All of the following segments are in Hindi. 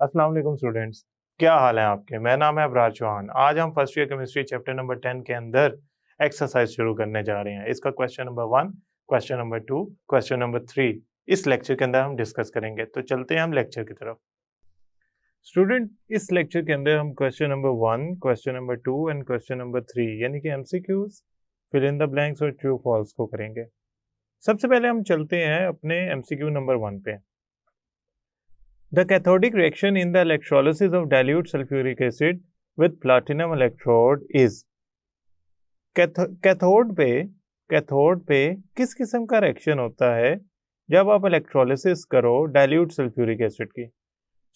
अस्सलाम वालेकुम स्टूडेंट्स। क्या हाल है आपके? मेरा नाम है अबरार चौहान। आज हम first year chemistry chapter number 10 के अंदर एक्सरसाइज शुरू करने जा रहे हैं। इसका question number 1, question number 2, question number 3 इस लेक्चर के अंदर हम डिस्कस करेंगे। तो चलते हैं हम लेक्चर की तरफ। स्टूडेंट, इस लेक्चर के अंदर हम question number 1, question number 2 and question number 3 यानी कि MCQs, fill in the blanks और ट्रू फॉल्स को करेंगे। सबसे पहले हम चलते हैं अपने एमसीक्यू नंबर 1 पे। The cathodic reaction in the electrolysis of dilute sulfuric acid with platinum electrode is cathode पे किस किस्म का रिएक्शन होता है जब आप इलेक्ट्रोलिसिस करो डाइल्यूट सल्फ्यूरिक एसिड की।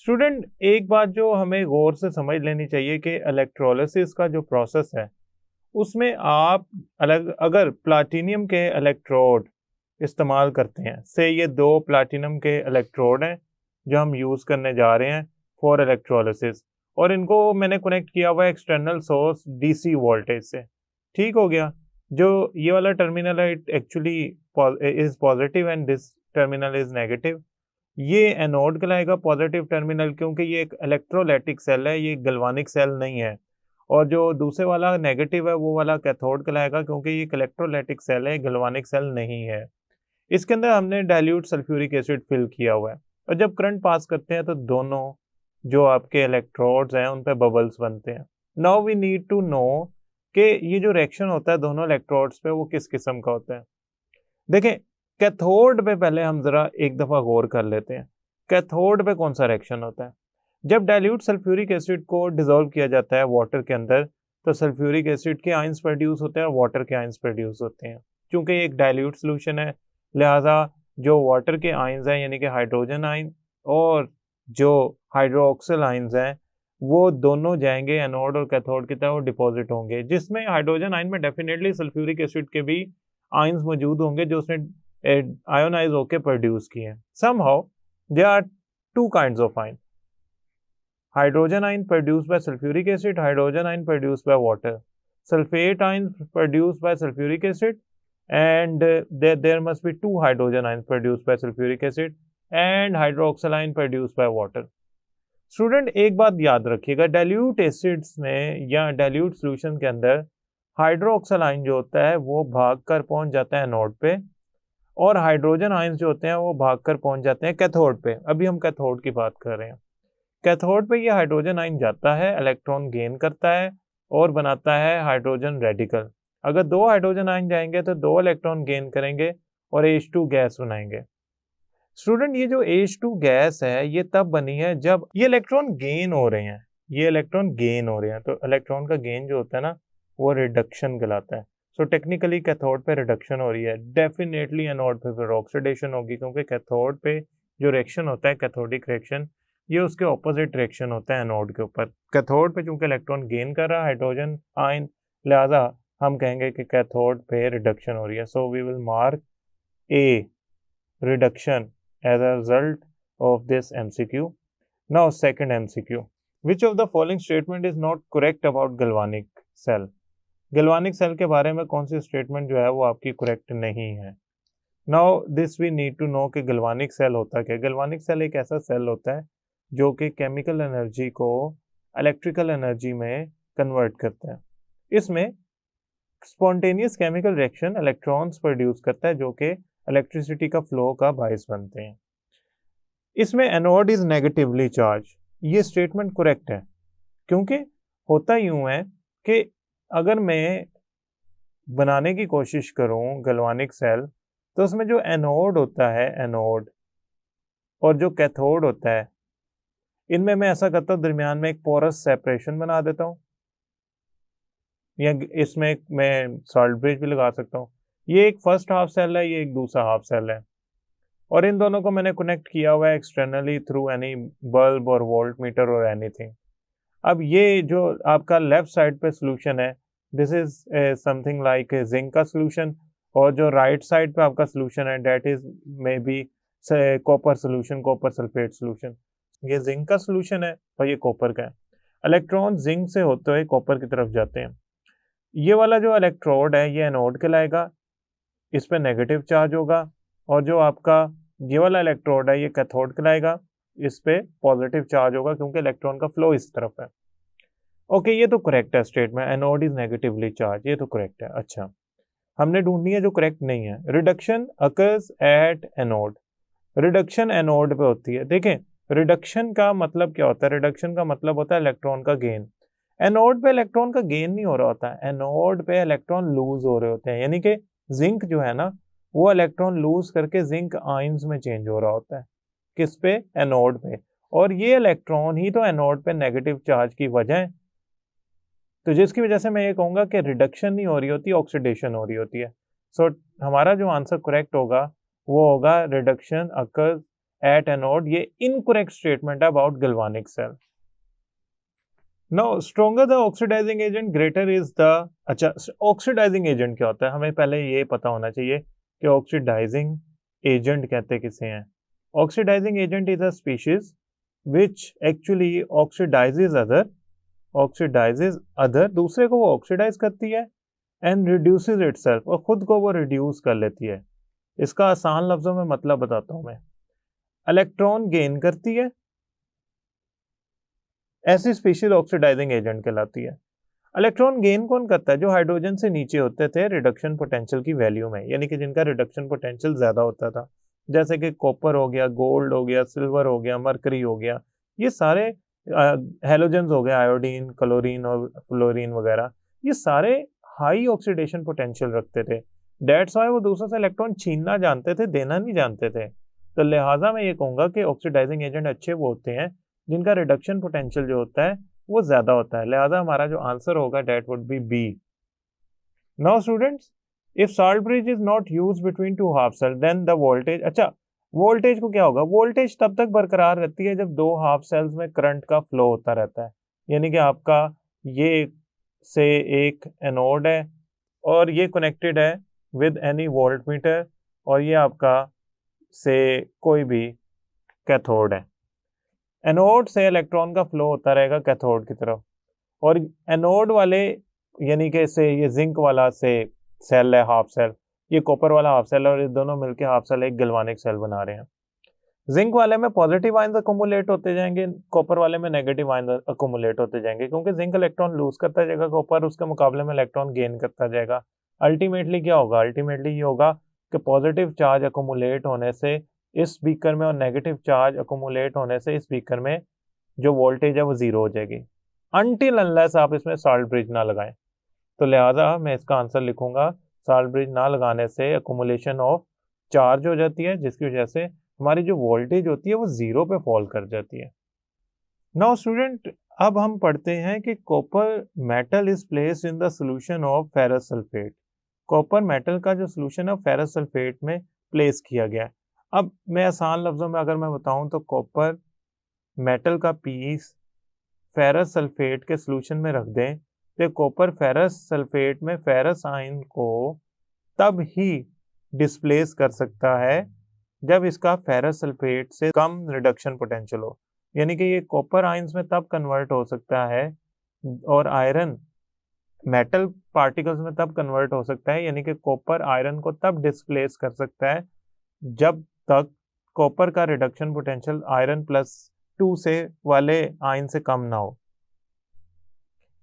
स्टूडेंट, एक बात जो हमें गौर से समझ लेनी चाहिए कि इलेक्ट्रोलिसिस का जो प्रोसेस है उसमें आप अगर प्लाटिनियम के इलेक्ट्रोड इस्तेमाल करते हैं, से ये दो प्लाटिनम के इलेक्ट्रोड हैं जो हम यूज़ करने जा रहे हैं फॉर इलेक्ट्रोलिसिस, और इनको मैंने कनेक्ट किया हुआ है एक्सटर्नल सोर्स डीसी वोल्टेज से। ठीक हो गया। जो ये वाला टर्मिनल है it actually is positive and this terminal is negative. ये एनोड कहलाएगा पॉजिटिव टर्मिनल, क्योंकि ये एक इलेक्ट्रोलाइटिक सेल है, ये गल्वानिक सेल नहीं है। और जो दूसरे वाला नेगेटिव है वो वाला कैथोड कहलाएगा, क्योंकि ये एक इलेक्ट्रोलाइटिक सेल है, गल्वानिक सेल नहीं है। इसके अंदर हमने डाइल्यूट सल्फ्यूरिक एसिड फिल किया हुआ है, और जब करंट पास करते हैं तो दोनों जो आपके इलेक्ट्रोड्स हैं उन पे बबल्स बनते हैं। Now we need to know कि ये जो रिएक्शन होता है दोनों इलेक्ट्रोड्स पे वो किस किस्म का होता है। देखें, कैथोड पे पहले हम जरा एक दफा गौर कर लेते हैं। कैथोड पे कौन सा रिएक्शन होता है? जब डाइल्यूट सल्फ्यूरिक एसिड को डिसॉल्व किया जाता है वाटर के अंदर तो सल्फ्यूरिक एसिड के आयंस प्रोड्यूस होते हैं और वाटर के आयंस प्रोड्यूस होते हैं। क्योंकि ये एक डाइल्यूट सोल्यूशन है, लिहाजा जो वाटर के आयंस हैं यानी कि हाइड्रोजन आयन और जो हाइड्रोक्सिल आयंस हैं वो दोनों जाएंगे एनोड और कैथोड की तरफ डिपॉजिट होंगे, जिसमें हाइड्रोजन आयन में डेफिनेटली सल्फ्यूरिक एसिड के भी आयंस मौजूद होंगे जो उसने आयोनाइज होकर प्रोड्यूस किए हैं। Somehow there are two kinds of ion, hydrogen ion produced by sulfuric acid, hydrogen ion produced by water, sulfate ion produced by sulfuric acid, and there must be two hydrogen ions produced by sulfuric acid and hydroxyl ion produced by water. Student, एक बात याद रखिएगा, डाइल्यूट एसिड्स में या डाइल्यूट सॉल्यूशन के अंदर हाइड्रोक्सिल आयन जो होता है वो भागकर पहुंच जाता है एनोड पे, और हाइड्रोजन आयंस जो होते हैं वो भागकर पहुंच जाते हैं कैथोड पे। अभी हम कैथोड की बात कर रहे हैं। कैथोड पे ये हाइड्रोजन आयन जाता है, इलेक्ट्रॉन गेन करता है और बनाता है हाइड्रोजन रेडिकल। अगर दो हाइड्रोजन आयन जाएंगे तो दो इलेक्ट्रॉन गेन करेंगे और H2 गैस बनाएंगे। स्टूडेंट, ये जो H2 गैस है ये तब बनी है जब ये इलेक्ट्रॉन गेन हो रहे हैं, तो इलेक्ट्रॉन का गेन जो होता है ना वो रिडक्शन कहलाता है। सो टेक्निकली कैथोड पे रिडक्शन हो रही है, डेफिनेटली एनोड पे फिर ऑक्सीडेशन होगी, क्योंकि कैथोड पे जो रिएक्शन होता है कैथोडिक रिएक्शन ये उसके ऑपोजिट रिएक्शन होता है एनोड के ऊपर। कैथोड पे चूंकि इलेक्ट्रॉन गेन कर रहा है हाइड्रोजन आयन, लिहाजा हम कहेंगे कि कैथोड पे रिडक्शन हो रही है। So we will mark a reduction as a result of this MCQ. Now second MCQ, which of the following statement is not correct about galvanic cell? Galvanic cell के बारे में कौन सी स्टेटमेंट जो है वो आपकी करेक्ट नहीं है? Now this we need to know कि गैल्वानिक सेल होता क्या। गैल्वानिक सेल एक ऐसा सेल होता है जो कि केमिकल एनर्जी को इलेक्ट्रिकल एनर्जी में कन्वर्ट करता है। इसमें spontaneous chemical reaction electrons produce करता है जो कि इलेक्ट्रिसिटी का फ्लो का बायस बनते हैं। इसमें एनोड इज नेगेटिवली चार्ज, ये स्टेटमेंट करेक्ट है, क्योंकि होता यूं है कि अगर मैं बनाने की कोशिश करूं गैल्वानिक सेल तो उसमें जो एनोड होता है, एनोड और जो कैथोड होता है, इनमें मैं ऐसा करता हूँ दरमियान में एक पोरस सेपरेशन बना देता हूँ, या इसमें मैं सॉल्ट ब्रिज भी लगा सकता हूँ। ये एक फर्स्ट हाफ सेल है, ये एक दूसरा हाफ सेल है, और इन दोनों को मैंने कनेक्ट किया हुआ है एक्सटर्नली थ्रू एनी बल्ब और वोल्ट मीटर और एनीथिंग। अब ये जो आपका लेफ्ट साइड पे सोल्यूशन है this is something like zinc का सोल्यूशन, और जो राइट साइड पे आपका सोल्यूशन है that is maybe copper solution, copper sulphate solution. ये जिंक का सोल्यूशन है और ये कॉपर का है। इलेक्ट्रॉन जिंक से होते हुए कॉपर की तरफ जाते हैं। ये वाला जो इलेक्ट्रोड है ये एनोड कहलाएगा, इस पे नेगेटिव चार्ज होगा, और जो आपका ये वाला इलेक्ट्रोड है ये कैथोड कहलाएगा, इस पे पॉजिटिव चार्ज होगा क्योंकि इलेक्ट्रॉन का फ्लो इस तरफ है। ओके, ये तो करेक्ट है statement, anode is negatively charge, ये तो करेक्ट है। अच्छा, हमने ढूंढनी है जो करेक्ट नहीं है। Reduction occurs at anode, reduction anode पे होती है। देखें, रिडक्शन का मतलब क्या होता है? रिडक्शन का मतलब होता है इलेक्ट्रॉन का गेन। एनोड पे इलेक्ट्रॉन का गेन नहीं हो रहा होता है, एनोड पे इलेक्ट्रॉन लूज हो रहे होते हैं, यानी कि जिंक जो है ना वो इलेक्ट्रॉन लूज करके जिंक आयंस में चेंज हो रहा होता है। किस पे? एनोड पे। और ये इलेक्ट्रॉन ही तो एनोड पे नेगेटिव चार्ज की वजह है। तो जिसकी वजह से मैं ये कहूंगा कि रिडक्शन नहीं हो रही होती, ऑक्सीडेशन हो रही होती है। सो हमारा जो आंसर करेक्ट होगा वो होगा रिडक्शन अकर्स एट एनोड। ये इनकरेक्ट स्टेटमेंट है about galvanic cell. Now stronger the oxidizing agent greater is the. अच्छा, ऑक्सीडाइजिंग एजेंट क्या होता है हमें पहले ये पता होना चाहिए कि ऑक्सीडाइजिंग एजेंट कहते किसे हैं। Oxidizing agent is a species which actually oxidizes other, दूसरे को वो ऑक्सीडाइज करती है, एंड रिड्यूसेस इटसेल्फ, और खुद को वो रिड्यूस कर लेती है। इसका आसान लफ्जों में मतलब बताता हूं मैं। इलेक्ट्रॉन गेन करती है, ऐसी स्पीशीज ऑक्सीडाइजिंग एजेंट कहलाती है। इलेक्ट्रॉन गेन कौन करता है? जो हाइड्रोजन से नीचे होते थे रिडक्शन पोटेंशियल की वैल्यू में, यानी कि जिनका रिडक्शन पोटेंशियल ज्यादा होता था, जैसे कि कॉपर हो गया, गोल्ड हो गया, सिल्वर हो गया, मरकरी हो गया, ये सारे हेलोजेंस हो गए, आयोडीन, क्लोरीन और फ्लोरीन वगैरह, ये सारे हाई ऑक्सीडेशन पोटेंशियल रखते थे। डेट्स वाई वो दूसरों से इलेक्ट्रॉन छीनना जानते थे, देना नहीं जानते थे। तो लिहाजा मैं ये कहूंगा कि ऑक्सीडाइजिंग एजेंट अच्छे वो होते हैं जिनका रिडक्शन पोटेंशियल जो होता है वो ज्यादा होता है। लिहाजा हमारा जो आंसर होगा that would be B. Now students, if salt bridge is not use between two half cell then the voltage. अच्छा, वोल्टेज को क्या होगा? वोल्टेज तब तक बरकरार रहती है जब दो हाफ सेल्स में करंट का फ्लो होता रहता है। यानी कि आपका ये से एक एनोड है और ये कनेक्टेड है विद एनी वोल्ट मीटर, और ये आपका से कोई भी कैथोड है। एनोड से इलेक्ट्रॉन का फ्लो होता रहेगा कैथोड की तरफ, और एनोड वाले यानी कि से ये जिंक वाला से सेल है हाफ सेल, ये कॉपर वाला हाफ सेल है, और ये दोनों मिलके हाफ सेल एक गैल्वानिक सेल बना रहे हैं। जिंक वाले में पॉजिटिव आयंस अकोमुलेट होते जाएंगे, कॉपर वाले में नेगेटिव आयंस अकोमुलेट होते जाएंगे, क्योंकि जिंक इलेक्ट्रॉन लूज करता जाएगा, कॉपर उसके मुकाबले में इलेक्ट्रॉन गेन करता जाएगा। अल्टीमेटली क्या होगा? अल्टीमेटली ये होगा कि पॉजिटिव चार्ज अकोमुलेट होने से इस बीकर में और नेगेटिव चार्ज अकोमुलेट होने से इस बीकर में जो वोल्टेज है वो जीरो हो जाएगी, अनटिल अनलेस आप इसमें सॉल्ट ब्रिज ना लगाएं। तो लिहाजा मैं इसका आंसर लिखूंगा सॉल्ट ब्रिज ना लगाने से अकोमुलेशन ऑफ चार्ज हो जाती है, जिसकी वजह से हमारी जो वोल्टेज होती है वो जीरो पे फॉल कर जाती है। नाउ स्टूडेंट, अब हम पढ़ते हैं कि copper metal is placed in the solution of ferrous sulphate. Copper metal का जो सॉल्यूशन है फेरस सल्फेट में प्लेस किया गया है। अब मैं आसान लफ्जों में अगर मैं बताऊं तो कॉपर मेटल का पीस फेरस सल्फेट के सॉल्यूशन में रख दें तो कॉपर फेरस सल्फेट में फेरस आयन को तब ही डिस्प्लेस कर सकता है जब इसका फेरस सल्फेट से कम रिडक्शन पोटेंशियल हो। यानी कि ये कॉपर आयंस में तब कन्वर्ट हो सकता है और आयरन मेटल पार्टिकल्स में तब कन्वर्ट हो सकता है, यानी कि कॉपर आयरन को तब डिस्प्लेस कर सकता है जब तक कॉपर का रिडक्शन पोटेंशियल आयरन +2 से वाले आयन से कम ना हो।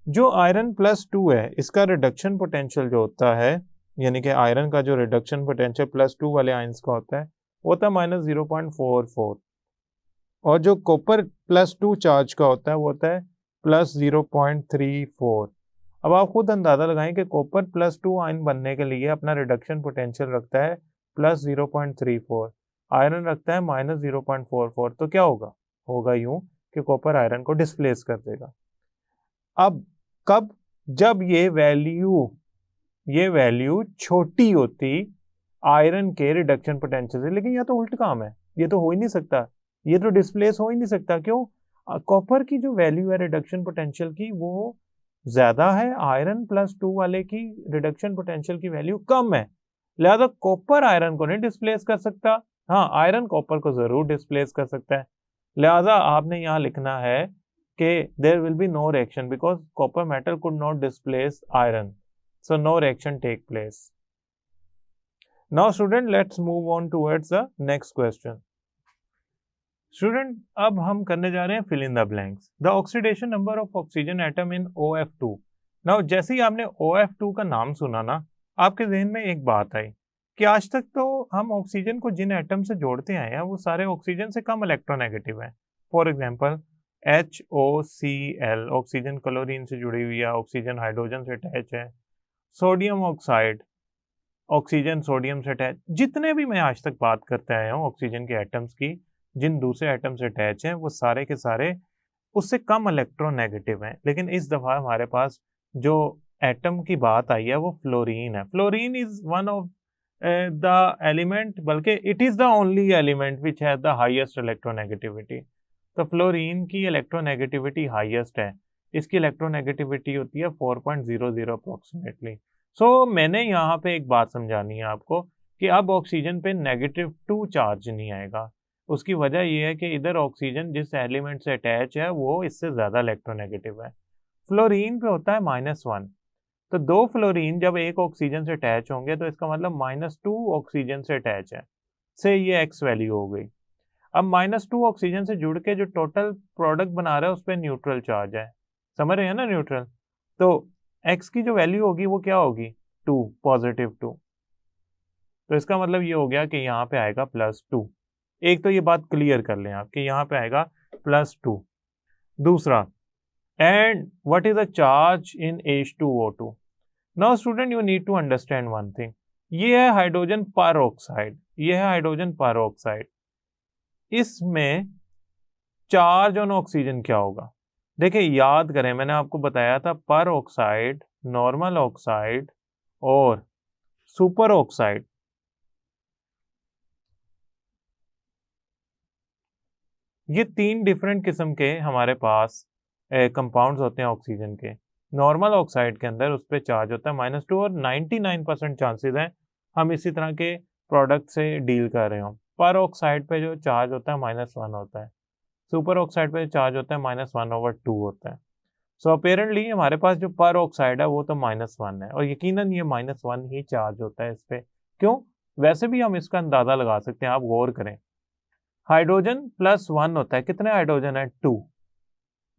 जो आयरन +2 है इसका रिडक्शन पोटेंशियल जो होता है, यानी कि आयरन का जो रिडक्शन पोटेंशियल +2 वाले आयंस का होता है वो होता है -0.44, और जो कॉपर +2 चार्ज का होता है वो होता है +0.34। अब आप खुद अंदाजा लगाएं कि कॉपर +2 आयन बनने के लिए अपना रिडक्शन पोटेंशियल रखता है +0.34, आयरन रखता है -0.44, तो क्या होगा? होगा यूं कि कॉपर आयरन को डिस्प्लेस कर देगा। अब कब? जब ये वैल्यू छोटी होती आयरन के रिडक्शन पोटेंशियल से। लेकिन यह तो उल्ट काम है, ये तो हो ही नहीं सकता, ये तो डिस्प्लेस हो ही नहीं सकता। क्यों? कॉपर की जो वैल्यू है रिडक्शन पोटेंशियल की वो ज्यादा है, आयरन +2 वाले की रिडक्शन पोटेंशियल की वैल्यू कम है, लिहाजा कॉपर आयरन को नहीं डिस्प्लेस कर सकता। हाँ, आयरन कॉपर को जरूर डिस्प्लेस कर सकता है। लिहाजा आपने यहाँ लिखना है कि there will be no reaction because copper metal could not displace iron, so no reaction take place. Now student, let's move on towards the next question. Student अब हम करने जा रहे हैं fill in the blanks. The oxidation number of oxygen atom in OF2। Now जैसे ही आपने OF2 का नाम सुना ना, आपके जहन में एक बात आई कि आज तक तो हम ऑक्सीजन को जिन एटम से जोड़ते आए हैं वो सारे ऑक्सीजन से कम इलेक्ट्रोनेगेटिव हैं। For example HOCl oxygen chlorine से जुड़ी हुई है, ऑक्सीजन हाइड्रोजन से अटैच है। सोडियम ऑक्साइड ऑक्सीजन सोडियम से अटैच। जितने भी मैं आज तक बात करते आया हूँ ऑक्सीजन के एटम्स की, जिन दूसरे एटम से अटैच हैं, वो सारे के सारे उससे कम इलेक्ट्रोनेगेटिव हैं। लेकिन इस दफा हमारे पास जो एटम की बात आई है वो फ्लोरीन है। Fluorine is one of the element, बल्कि it is the only element which has the highest electronegativity. तो फ्लोरीन की इलेक्ट्रोनेगेटिविटी हाईएस्ट है। इसकी इलेक्ट्रोनेगेटिविटी होती है 4.00 अप्रोक्सीमेटली। सो मैंने यहाँ पे एक बात समझानी है आपको कि अब ऑक्सीजन पे -2 चार्ज नहीं आएगा। उसकी वजह यह है कि इधर ऑक्सीजन जिस एलिमेंट से अटैच है वो इससे ज़्यादा इलेक्ट्रोनेगेटिव है। फ्लोरीन पे होता है -1। तो दो फ्लोरीन जब एक ऑक्सीजन से अटैच होंगे तो इसका मतलब -2 ऑक्सीजन से अटैच है, से ये एक्स वैल्यू हो गई। अब -2 ऑक्सीजन से जुड़ के जो टोटल प्रोडक्ट बना रहा है उस पर न्यूट्रल चार्ज है। समझ रहे हैं ना न्यूट्रल? तो एक्स की जो वैल्यू होगी वो क्या होगी? 2, +2। तो इसका मतलब ये हो गया कि यहाँ पे आएगा +2। एक तो ये बात क्लियर कर लें आप कि यहाँ पे आएगा +2। दूसरा, and what is the charge in H2O2? Now student you need to understand one thing. ये है हाइड्रोजन पर ऑक्साइड, ये है हाइड्रोजन पर ऑक्साइड। इसमें चार्ज ऑन ऑक्सीजन क्या होगा? देखिए याद करें, मैंने आपको बताया था पर ऑक्साइड, नॉर्मल ऑक्साइड और सुपर ऑक्साइड। ये 3 डिफरेंट किस्म के हमारे पास कंपाउंड्स होते हैं ऑक्सीजन के। नॉर्मल ऑक्साइड के अंदर उस पर चार्ज होता है -2 और 99% चांसेस हैं हम इसी तरह के प्रोडक्ट से डील कर रहे हो। पर ऑक्साइड पे जो चार्ज होता है -1 होता है। सुपर ऑक्साइड पे चार्ज होता है -1/2 होता है। सो अपेरेंटली हमारे पास जो पर ऑक्साइड है वो तो -1 है, और यकीनन ये -1 ही चार्ज होता है इस पे। क्यों? वैसे भी हम इसका अंदाजा लगा सकते हैं, आप गौर करें। हाइड्रोजन +1 होता है, कितने हाइड्रोजन है? 2।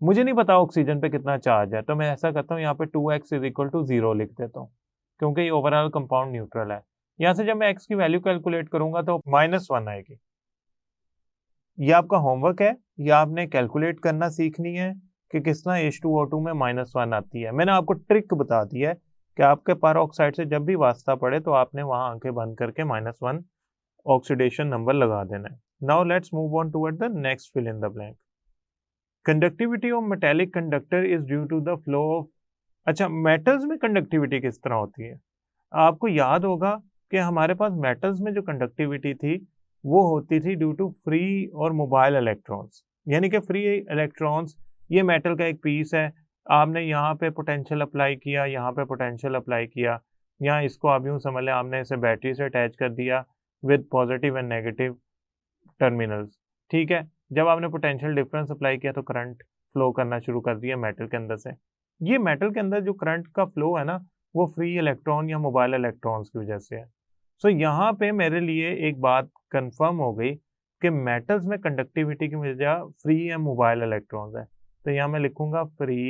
मुझे नहीं पता ऑक्सीजन पे कितना चार्ज है, तो मैं ऐसा करता हूँ यहाँ पे 2x = 0 लिख देता हूँ, क्योंकि ये ओवरऑल कंपाउंड न्यूट्रल है। यहाँ से जब मैं x की वैल्यू कैलकुलेट करूंगा तो -1 आएगी। ये आपका होमवर्क है, या आपने कैलकुलेट करना सीखनी है कि किस तरह H2O2 में -1 आती है। मैंने आपको ट्रिक बता दी है कि आपके पर ऑक्साइड से जब भी वास्ता पड़े तो आपने वहां आंखें बंद करके -1 ऑक्सीडेशन नंबर लगा देना है। Now let's move on toward the next fill in the blank. Conductivity of metallic conductor is due to the flow of. अच्छा, मेटल्स में कंडक्टिविटी किस तरह होती है? आपको याद होगा कि हमारे पास मेटल्स में जो कंडक्टिविटी थी वो होती थी ड्यू टू फ्री और मोबाइल इलेक्ट्रॉन्स। यानी कि फ्री इलेक्ट्रॉन्स, ये मेटल का एक पीस है, आपने यहाँ पे पोटेंशियल अप्लाई किया, यहाँ पे पोटेंशियल अप्लाई किया, यहाँ इसको आप यूँ समझ लें आपने इसे बैटरी से अटैच कर दिया with positive and negative terminals. ठीक है, जब आपने पोटेंशियल डिफरेंस अप्लाई किया तो करंट फ्लो करना शुरू कर दिया मेटल के अंदर से। ये मेटल के अंदर जो करंट का फ्लो है ना, वो फ्री इलेक्ट्रॉन या मोबाइल इलेक्ट्रॉन्स की वजह से है। सो यहाँ पे मेरे लिए एक बात कंफर्म हो गई कि मेटल्स में कंडक्टिविटी की वजह फ्री या मोबाइल इलेक्ट्रॉन्स है। तो यहाँ मैं लिखूंगा फ्री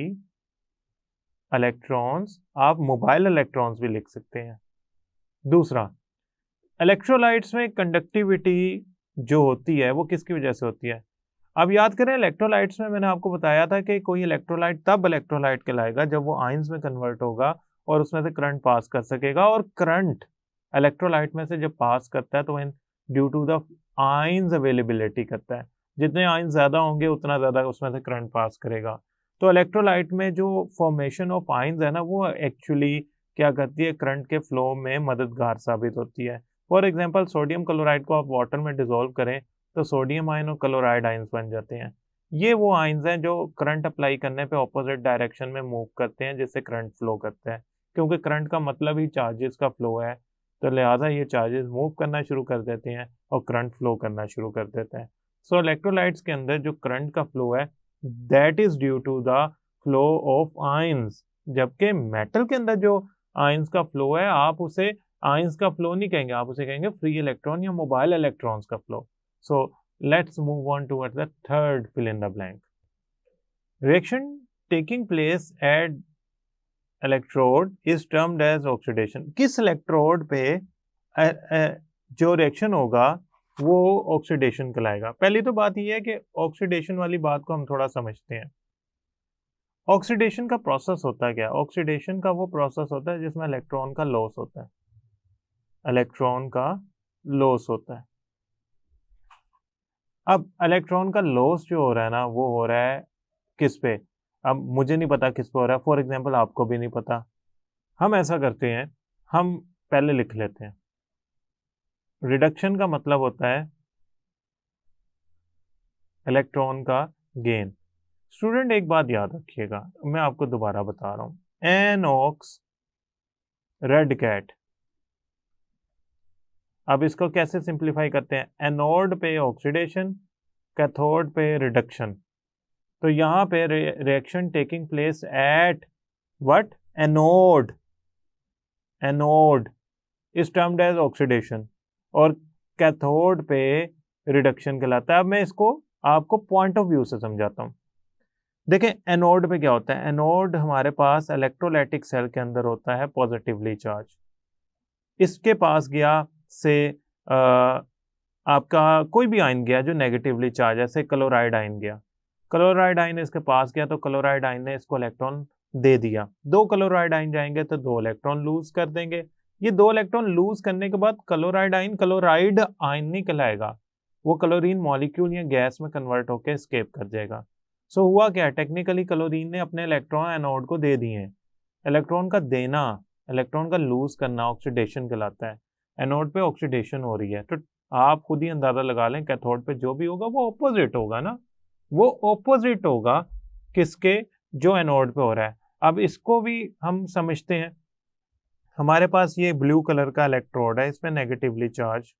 इलेक्ट्रॉन्स, आप मोबाइल इलेक्ट्रॉन्स भी लिख सकते हैं। दूसरा, इलेक्ट्रोलाइट्स में कंडक्टिविटी जो होती है वो किसकी वजह से होती है? अब याद करें, इलेक्ट्रोलाइट्स में मैंने आपको बताया था कि कोई इलेक्ट्रोलाइट तब इलेक्ट्रोलाइट कहलाएगा जब वो आयंस में कन्वर्ट होगा और उसमें से करंट पास कर सकेगा। और करंट इलेक्ट्रोलाइट में से जब पास करता है तो due to the ions availability करता है। जितने आयंस ज़्यादा होंगे उतना ज़्यादा उसमें से करंट पास करेगा। तो इलेक्ट्रोलाइट में जो फॉर्मेशन ऑफ आयंस है ना, वो एक्चुअली क्या करती है, करंट के फ्लो में मददगार साबित होती है। फॉर एग्जाम्पल, सोडियम क्लोराइड को आप वाटर में डिजोल्व करें तो सोडियम आयन और क्लोराइड आयंस बन जाते हैं। ये वो आयंस हैं जो करंट अप्लाई करने पे ऑपोजिट डायरेक्शन में मूव करते हैं, जिससे करंट फ्लो करता है। क्योंकि करंट का मतलब ही चार्जेस का फ्लो है, तो लिहाजा ये चार्जेस मूव करना शुरू कर देते हैं और करंट फ्लो करना शुरू कर देते हैं। सो इलेक्ट्रोलाइट्स के अंदर जो करंट का फ्लो है that is due to the flow of ions, जबकि मेटल के अंदर जो आयंस का फ्लो है आप उसे आयंस का फ्लो नहीं कहेंगे, आप उसे कहेंगे फ्री इलेक्ट्रॉन या मोबाइल इलेक्ट्रॉन्स का flow. So Let's move on towards the third fill in the blank. Reaction taking place at electrode is termed as oxidation. किस इलेक्ट्रोड पे जो रिएक्शन होगा वो ऑक्सीडेशन कहलाएगा? पहली तो बात यह है कि ऑक्सीडेशन वाली बात को हम थोड़ा समझते हैं। ऑक्सीडेशन का प्रोसेस होता है क्या? ऑक्सीडेशन का वो प्रोसेस होता है जिसमें इलेक्ट्रॉन का लॉस होता है, इलेक्ट्रॉन का लॉस होता है। अब इलेक्ट्रॉन का लॉस जो हो रहा है ना, वो हो रहा है किस पे? अब मुझे नहीं पता किस पे हो रहा है, फॉर एग्जांपल आपको भी नहीं पता। हम ऐसा करते हैं, हम पहले लिख लेते हैं। रिडक्शन का मतलब होता है इलेक्ट्रॉन का गेन। स्टूडेंट एक बात याद रखिएगा, मैं आपको दोबारा बता रहा हूं, एनॉक्स रेड कैट। अब इसको कैसे सिंप्लीफाई करते हैं? एनोड पे ऑक्सीडेशन, कैथोड पे रिडक्शन। तो यहां पे reaction taking place at what? Anode. Anode is termed as oxidation और कैथोड पे रिडक्शन कहलाता है। अब मैं इसको आपको पॉइंट ऑफ व्यू से समझाता हूं। देखें, एनोड पे क्या होता है? एनोड हमारे पास इलेक्ट्रोलाइटिक सेल के अंदर होता है पॉजिटिवली चार्ज। इसके पास गया से आपका कोई भी आयन गया जो नेगेटिवली चार्ज है, जैसे क्लोराइड आयन गया, क्लोराइड आयन इसके पास गया तो क्लोराइड आयन ने इसको इलेक्ट्रॉन दे दिया। 2 क्लोराइड आयन जाएंगे तो 2 इलेक्ट्रॉन लूज कर देंगे। ये 2 इलेक्ट्रॉन लूज करने के बाद क्लोराइड आयन नहीं कहलाएगा, वो क्लोरीन मॉलिक्यूल या गैस में कन्वर्ट होकर एस्केप कर जाएगा। सो हुआ क्या? टेक्निकली क्लोरीन ने अपने इलेक्ट्रॉन एनोड को दे दिए। इलेक्ट्रॉन का देना, इलेक्ट्रॉन का लूज करना ऑक्सीडेशन कहलाता है। एनोड पे ऑक्सीडेशन हो रही है तो आप खुद ही अंदाजा लगा लें कैथोड पे जो भी होगा वो ऑपोजिट होगा ना, वो ऑपोजिट होगा किसके? जो एनोड पे हो रहा है। अब इसको भी हम समझते हैं। हमारे पास ये ब्लू कलर का इलेक्ट्रोड है, इस पे नेगेटिव चार्ज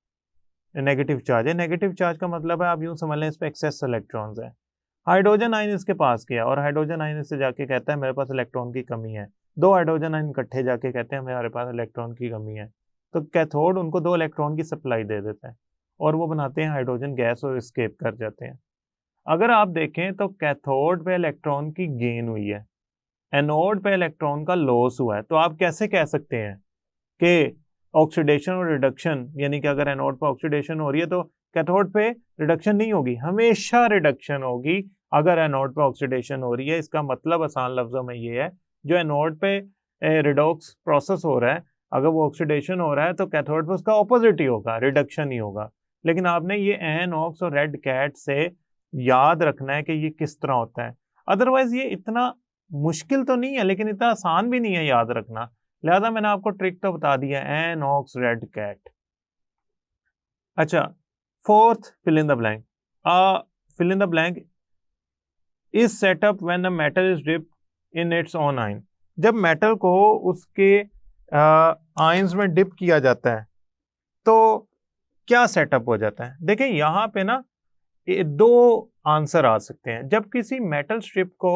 है। नेगेटिव चार्ज का मतलब है आप यूं समझ लें इस पे एक्सेस इलेक्ट्रॉन्स है। हाइड्रोजन आयन इसके पास गया और हाइड्रोजन आयन इससे जाके कहता है मेरे पास इलेक्ट्रॉन की कमी है। 2 हाइड्रोजन आयन इकट्ठे जाके कहते हैं हमारे पास इलेक्ट्रॉन की कमी है। तो कैथोड उनको 2 इलेक्ट्रॉन की सप्लाई दे देता है और वो बनाते हैं हाइड्रोजन गैस और एस्केप कर जाते हैं। अगर आप देखें तो कैथोड पे इलेक्ट्रॉन की गेन हुई है, एनोड पे इलेक्ट्रॉन का लॉस हुआ है। तो आप कैसे कह सकते हैं कि ऑक्सीडेशन और रिडक्शन, यानी कि अगर एनोड पे ऑक्सीडेशन हो रही है तो कैथोड पे रिडक्शन नहीं होगी? हमेशा रिडक्शन होगी अगर एनोड पे ऑक्सीडेशन हो रही है। इसका मतलब आसान लफ्जों में ये है, जो एनोड पे रिडॉक्स प्रोसेस हो रहा है, अगर वो ऑक्सीडेशन हो रहा है तो कैथोड पे उसका ऑपोजिट ही होगा, रिडक्शन ही होगा। लेकिन आपने ये एनॉक्स और रेड कैट से याद रखना है कि ये किस तरह होता है। अदरवाइज ये इतना मुश्किल तो नहीं है लेकिन इतना आसान भी नहीं है याद रखना, लिहाजा मैंने आपको ट्रिक तो बता दिया, एनॉक्स रेड कैट। अच्छा, fourth fill in the blank. Fill in the blank is setup when the metal is dipped in its own ion. जब मेटल को उसके आयंस में डिप किया जाता है तो क्या सेटअप हो जाता है? देखिए यहाँ पे ना 2 आंसर आ सकते हैं। जब किसी मेटल स्ट्रिप को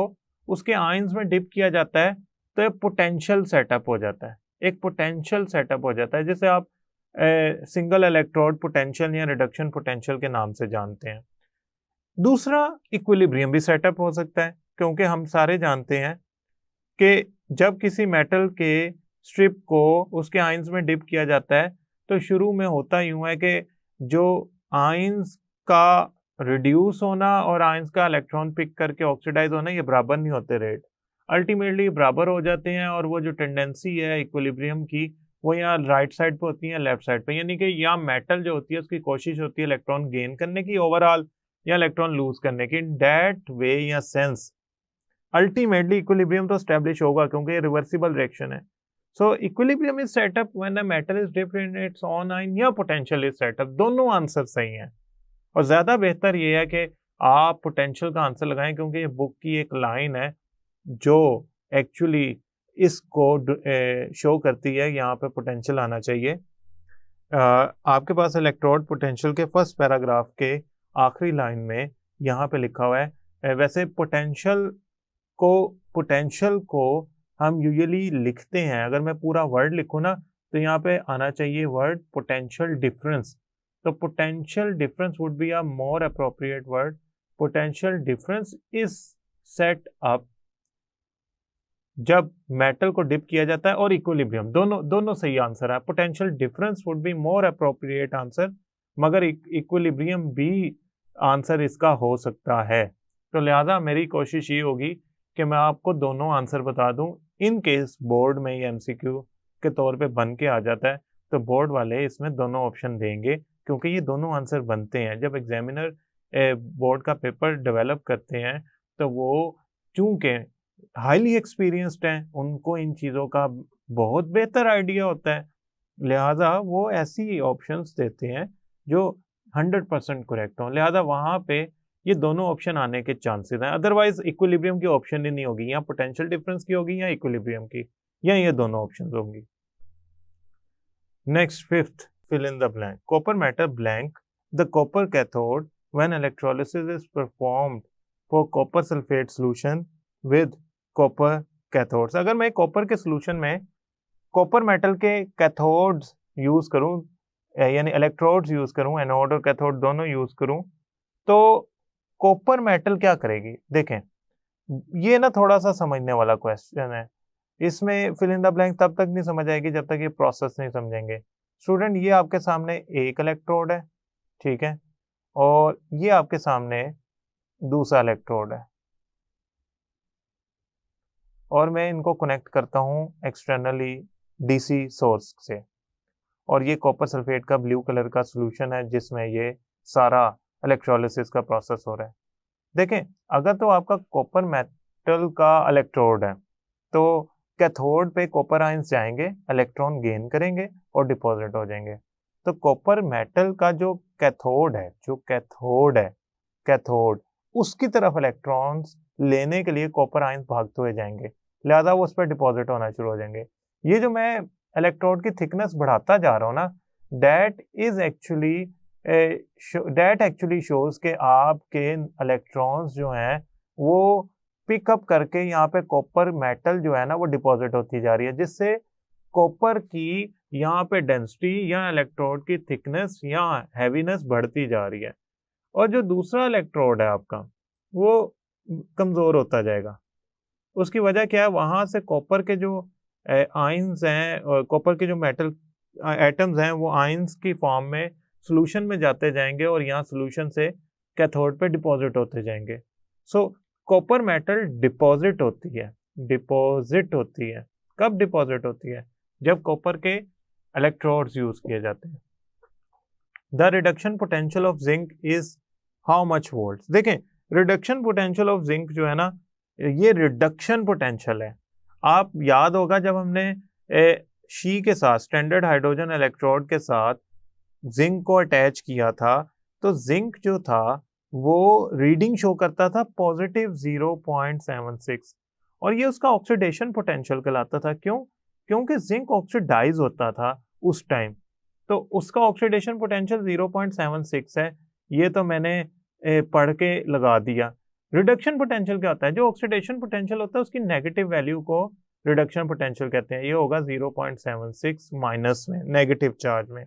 उसके आयंस में डिप किया जाता है तो एक पोटेंशियल सेटअप हो जाता है, एक पोटेंशियल सेटअप हो जाता है जिसे आप सिंगल इलेक्ट्रोड पोटेंशियल या रिडक्शन पोटेंशियल के नाम से जानते हैं। दूसरा इक्विलिब्रियम भी सेटअप हो सकता है, क्योंकि हम सारे जानते हैं कि जब किसी मेटल के स्ट्रिप को उसके आयंस में डिप किया जाता है तो शुरू में होता यूं है कि जो आयंस का रिड्यूस होना और आयंस का इलेक्ट्रॉन पिक करके ऑक्सीडाइज होना ये बराबर नहीं होते रेट, अल्टीमेटली बराबर हो जाते हैं। और वो जो टेंडेंसी है इक्विलिब्रियम की वो यहाँ राइट साइड पे होती है, लेफ्ट साइड पे, यानी कि यहाँ मेटल जो होती है उसकी कोशिश होती है इलेक्ट्रॉन गेन करने की ओवरऑल या इलेक्ट्रॉन लूज करने की। दैट वे या सेंस अल्टीमेटली इक्विलिब्रियम तो स्टैब्लिश होगा क्योंकि ये रिवर्सिबल रिएक्शन है। सो equilibrium is setup when the metal is dipped in its own ion या पोटेंशियल इज सेटअप। दोनों आंसर सही हैं और ज्यादा बेहतर ये है कि आप पोटेंशियल का आंसर लगाएं, क्योंकि ये बुक की एक लाइन है जो एक्चुअली इसको शो करती है। यहाँ पे पोटेंशियल आना चाहिए। आपके पास इलेक्ट्रोड पोटेंशियल के फर्स्ट पैराग्राफ के आखिरी लाइन में यहाँ पे लिखा हुआ है। वैसे पोटेंशियल को हम यूजुअली लिखते हैं, अगर मैं पूरा वर्ड लिखूँ ना तो यहाँ पे आना चाहिए वर्ड पोटेंशियल डिफरेंस। तो potential difference would be a more appropriate word. Potential difference is set up जब मेटल को डिप किया जाता है और इक्विलिब्रियम, दोनों सही आंसर है। Potential difference would be more appropriate answer, मगर इक्विलिब्रियम भी आंसर इसका हो सकता है। तो लिहाजा मेरी कोशिश ये होगी कि मैं आपको दोनों आंसर बता दूं। इन केस बोर्ड में ये एमसीक्यू के तौर पे बन के आ जाता है तो बोर्ड वाले इसमें दोनों ऑप्शन देंगे, क्योंकि ये दोनों आंसर बनते हैं। जब एग्जामिनर बोर्ड का पेपर डेवलप करते हैं तो वो चूंकि हाईली एक्सपीरियंस्ड हैं, उनको इन चीज़ों का बहुत बेहतर आइडिया होता है, लिहाजा वो ऐसी ऑप्शंस देते हैं जो 100% करेक्ट हों। लिहाजा वहाँ पे ये दोनों ऑप्शन आने के चांसेस हैं। अदरवाइज इक्विलिब्रियम की ऑप्शन ही नहीं होगी, या पोटेंशियल डिफरेंस की होगी या इक्विलिब्रियम की, या ये दोनों ऑप्शन होंगी। Next, fifth, fill in the blank. Copper metal blank. The copper cathode when electrolysis is performed for copper sulfate solution with copper cathodes. अगर मैं कॉपर के सोल्यूशन में कॉपर मेटल के कैथोड्स यूज करूं, यानी इलेक्ट्रोड्स यूज करूं, एनोड और कैथोड दोनों यूज करूं, तो कॉपर मेटल क्या करेगी? देखें, ये ना थोड़ा सा समझने वाला क्वेश्चन है। इसमें फिल इन द ब्लैंक तब तक नहीं समझ आएगी जब तक ये प्रोसेस नहीं समझेंगे। स्टूडेंट, ये आपके सामने एक इलेक्ट्रोड है, ठीक है, और ये आपके सामने दूसरा इलेक्ट्रोड है, और मैं इनको कनेक्ट करता हूं एक्सटर्नली डीसी सोर्स से, और ये कॉपर सल्फेट का ब्लू कलर का सॉल्यूशन है जिसमें ये सारा इलेक्ट्रोलिसिस का प्रोसेस हो रहा है। देखें, अगर तो आपका कॉपर मेटल का इलेक्ट्रोड है तो कैथोड पे कॉपर आयंस जाएंगे, इलेक्ट्रॉन गेन करेंगे और डिपॉजिट हो जाएंगे। तो कॉपर मेटल का जो कैथोड है, कैथोड उसकी तरफ इलेक्ट्रॉन्स लेने के लिए कॉपर आयंस भागते हुए जाएंगे, लिहाजा वो उस पर डिपॉजिट होना शुरू हो जाएंगे। ये जो मैं इलेक्ट्रोड की थिकनेस बढ़ाता जा रहा हूँ ना, दैट एक्चुअली शोज के आपके इलेक्ट्रॉन्स जो हैं वो पिकअप करके यहाँ पे कॉपर मेटल जो है ना वो डिपॉजिट होती जा रही है, जिससे कॉपर की यहाँ पे डेंसिटी या इलेक्ट्रोड की थिकनेस या हैवीनेस बढ़ती जा रही है, और जो दूसरा इलेक्ट्रोड है आपका वो कमजोर होता जाएगा। उसकी वजह क्या है? वहां से कॉपर के जो आयंस हैं, कॉपर के जो मेटल एटम्स हैं, वो आयंस की फॉर्म में सोल्यूशन में जाते जाएंगे और यहाँ सोल्यूशन से कैथोड पे डिपॉजिट होते जाएंगे। सो कॉपर मेटल डिपॉजिट होती है। कब डिपॉजिट होती है? जब कॉपर के इलेक्ट्रोड्स यूज किए जाते हैं। The reduction potential of zinc is how much volts? देखें, रिडक्शन पोटेंशियल ऑफ जिंक जो है ना, ये रिडक्शन पोटेंशियल है। आप याद होगा जब हमने शी के साथ, स्टैंडर्ड हाइड्रोजन इलेक्ट्रोड के साथ जिंक को अटैच किया था, तो जिंक जो था वो रीडिंग शो करता था पॉजिटिव 0.76, और ये उसका ऑक्सीडेशन पोटेंशियल कहलाता था। क्यों? क्योंकि जिंक ऑक्सीडाइज होता था उस टाइम, तो उसका ऑक्सीडेशन पोटेंशियल 0.76 है। ये तो मैंने पढ़ के लगा दिया। रिडक्शन पोटेंशियल क्या होता है? जो ऑक्सीडेशन पोटेंशियल होता है उसकी नेगेटिव वैल्यू को रिडक्शन पोटेंशियल कहते हैं। ये होगा 0.76 माइनस में, नेगेटिव चार्ज में।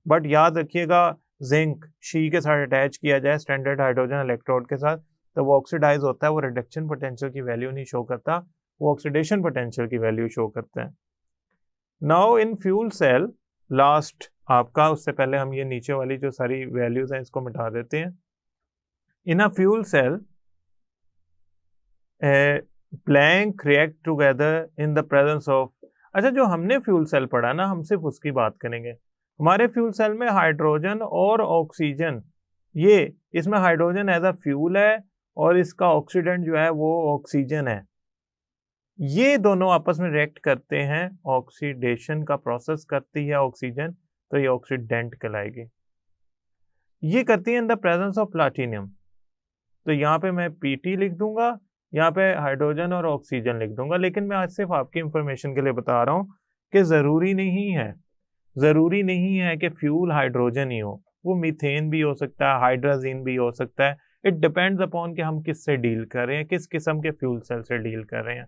बट याद रखिएगा, जिंक शी के साथ अटैच किया जाए स्टैंडर्ड हाइड्रोजन इलेक्ट्रोड के साथ तो वो ऑक्सीडाइज होता है, वो रिडक्शन पोटेंशियल की वैल्यू नहीं शो करता, वो ऑक्सीडेशन पोटेंशियल की वैल्यू शो करता है। Now in fuel cell, last आपका, उससे पहले हम ये नीचे वाली जो सारी वैल्यूज हैं इसको मिटा देते हैं। In a fuel cell blank react together in the presence of, अच्छा जो हमने फ्यूल सेल पढ़ा ना, हम सिर्फ उसकी बात करेंगे। हमारे फ्यूल सेल में हाइड्रोजन और ऑक्सीजन, ये इसमें हाइड्रोजन एज अ फ्यूल है और इसका ऑक्सीडेंट जो है वो ऑक्सीजन है। ये दोनों आपस में रिएक्ट करते हैं, ऑक्सीडेशन का प्रोसेस करती है ऑक्सीजन, तो ये ऑक्सीडेंट कहलाएगी। ये करती है इन द प्रेजेंस ऑफ प्लाटिनियम, तो यहाँ पे मैं Pt लिख दूंगा, यहाँ पे हाइड्रोजन और ऑक्सीजन लिख दूंगा। लेकिन मैं आज सिर्फ आपकी इंफॉर्मेशन के लिए बता रहा हूँ कि जरूरी नहीं है कि फ्यूल हाइड्रोजन ही हो, वो मीथेन भी हो सकता है, हाइड्रोजीन भी हो सकता है। इट डिपेंड्स अपॉन कि हम किससे डील कर रहे हैं, किस किस्म के फ्यूल सेल से डील कर रहे हैं।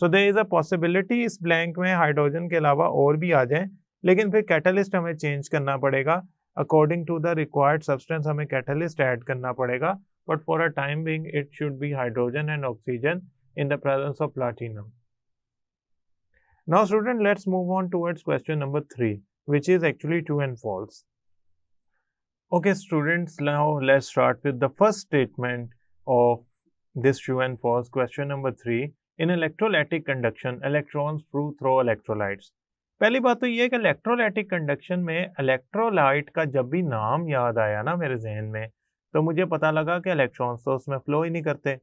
So there is a possibility इस ब्लैंक में हाइड्रोजन के अलावा और भी आ जाए, लेकिन फिर कैटलिस्ट हमें चेंज करना पड़ेगा। According to the required substance हमें कैटलिस्ट ऐड करना पड़ेगा, but for a time being it should be hydrogen and oxygen in the presence of platinum. Now student, let's move on towards question number 3, which is actually true and false. Okay students, now let's start with the first statement of this true and false. Question number 3, in electrolytic conduction electrons flow through electrolytes. पहली बात तो ये है कि इलेक्ट्रोलाइटिक कंडक्शन में इलेक्ट्रोलाइट का जब भी नाम याद आया ना मेरे जहन में, तो मुझे पता लगा कि इलेक्ट्रॉन्स तो उसमें फ्लो ही नहीं करते.